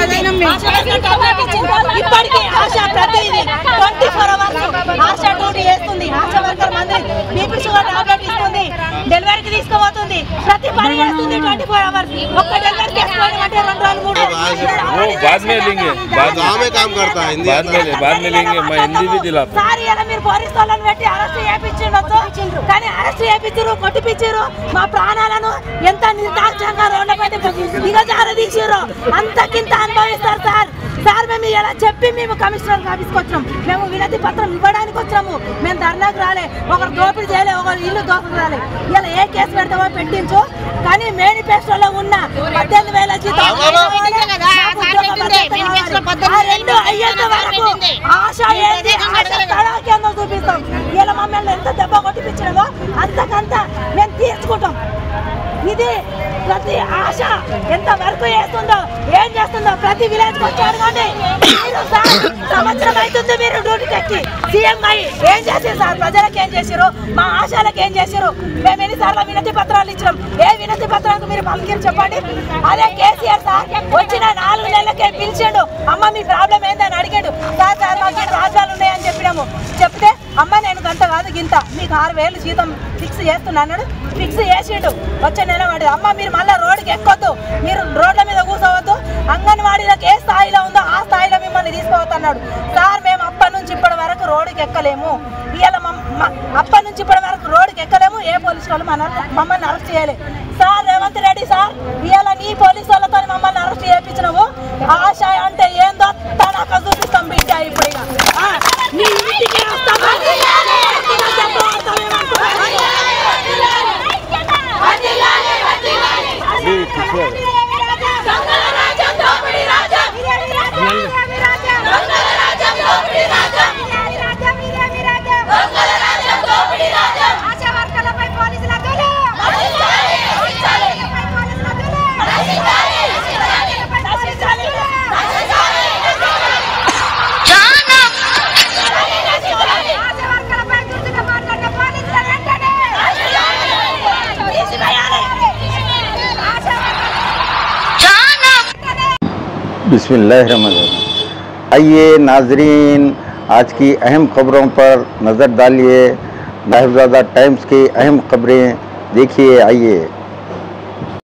అని ఇప్పటికీ ఆశ ప్రతిదీ 24 hours ఆశ డ్యూటీ చేస్తుంది. ఆశా వర్కర్ మంది బీపీ షుగర్ టాబ్లెట్ ఇస్తుంది, డెలివరీకి తీసుకుపోతుంది, ప్రతి పని చేస్తుంది 24 hours. ఒక్క డెలివరీ చేసుకోవాలంటే 2 రోజులు 3 రోజులు సార్ ఇలా మీరు పోలీసు వాళ్ళని పెట్టి అరెస్ట్ చేయించు, కానీ అరెస్ట్ చేయించారు, కొట్టిపించారు, మా ప్రాణాలను ఎంత నిర్దాక్షంగా రోడ్లపై దిగజారదీసారు అంతకింత అనుభవిస్తారు సార్. సార్ మేము ఇలా చెప్పి మేము కమిషనర్ ఆఫీస్కి వచ్చినాం, మేము వినతి పత్రం ఇవ్వడానికి వచ్చాము, మేము ధర్నాకు రాలే, ఒకరు దోపిడీ చేయలే, ఒకరు ఇల్లు దోపిడీ రాలే. ఇలా ఏ కేసు పెడతామో పెట్టించు, కానీ మేనిఫెస్టోలో ఉన్న 18,000 జీతం రెండు అయ్యేంత వరకు ఆశ ఏంది తడాకేందో చూపిస్తాం. ఇలా మమ్మల్ని ఎంత దెబ్బ కొట్టిపించడమో అంతకంత మేము తీర్చుకుంటాం. ఇది ప్రతి ఆశ ఎంత వరకు చేస్తుందో ఏం చేస్తుందో ప్రతి విలేజ్కి వచ్చారు. కానీ మీరు సార్ సంవత్సరం అవుతుంది మీరు డ్యూటీకి ఎక్కి సీఎం అయ్యి ఏం చేసారు సార్? ప్రజలకు ఏం చేసారు? మా ఆశలకు ఏం చేసారు? మేము ఎన్నిసార్లు వినతి పత్రాలు ఇచ్చినాం, ఏ వినతి పత్రాలకు మీరు పలికిరు చెప్పండి. అదే కేసీఆర్ సార్ వచ్చిన 4 నెలలకే పిలిచాడు, అమ్మ మీ ప్రాబ్లం ఏందని అడిగాడు. సార్ సార్ మాకు రాజ్యాలు ఉన్నాయని చెప్పినాము. చెప్తే అమ్మ నేను గంట కాదు గింత మీకు 6,000 జీతం ఫిక్స్ చేస్తున్నా అన్నాడు. ఫిక్స్ చేసిండు. వచ్చే నెల వాడి అమ్మ మీరు మళ్ళీ రోడ్డుకి ఎక్కొద్దు, మీరు రోడ్ల మీద కూర్చోవద్దు, అంగన్వాడీలకు ఏ స్థాయిలో ఉందో ఆ స్థాయిలో మిమ్మల్ని తీసుకోవద్దు అన్నాడు. సార్ మేము అప్పటి నుంచి ఇప్పటి వరకు రోడ్డుకి ఎక్కలేము, ఇవాళ అప్పటి నుంచి ఇప్పటి వరకు రోడ్డుకి ఎక్కలేము, ఏ పోలీసు వాళ్ళు మమ్మల్ని అరెస్ట్ చేయాలి. సార్ రేవంత్ రెడ్డి సార్ ఇవాళ నీ పోలీసు వాళ్ళతో మమ్మల్ని అరెస్ట్ చేయించినావు, ఆశ అంటే ఏందో తనక చూపిస్తాం బిడ్డ. ఇప్పుడు ఇక నీ ఇంటికి बिस्मिल्लाहिर्रहमानिर्रहीम। आइए नाजरीन, आज की अहम खबरों पर नज़र डालिए। साहिबजादा टाइम्स की अहम खबरें देखिए। आइए।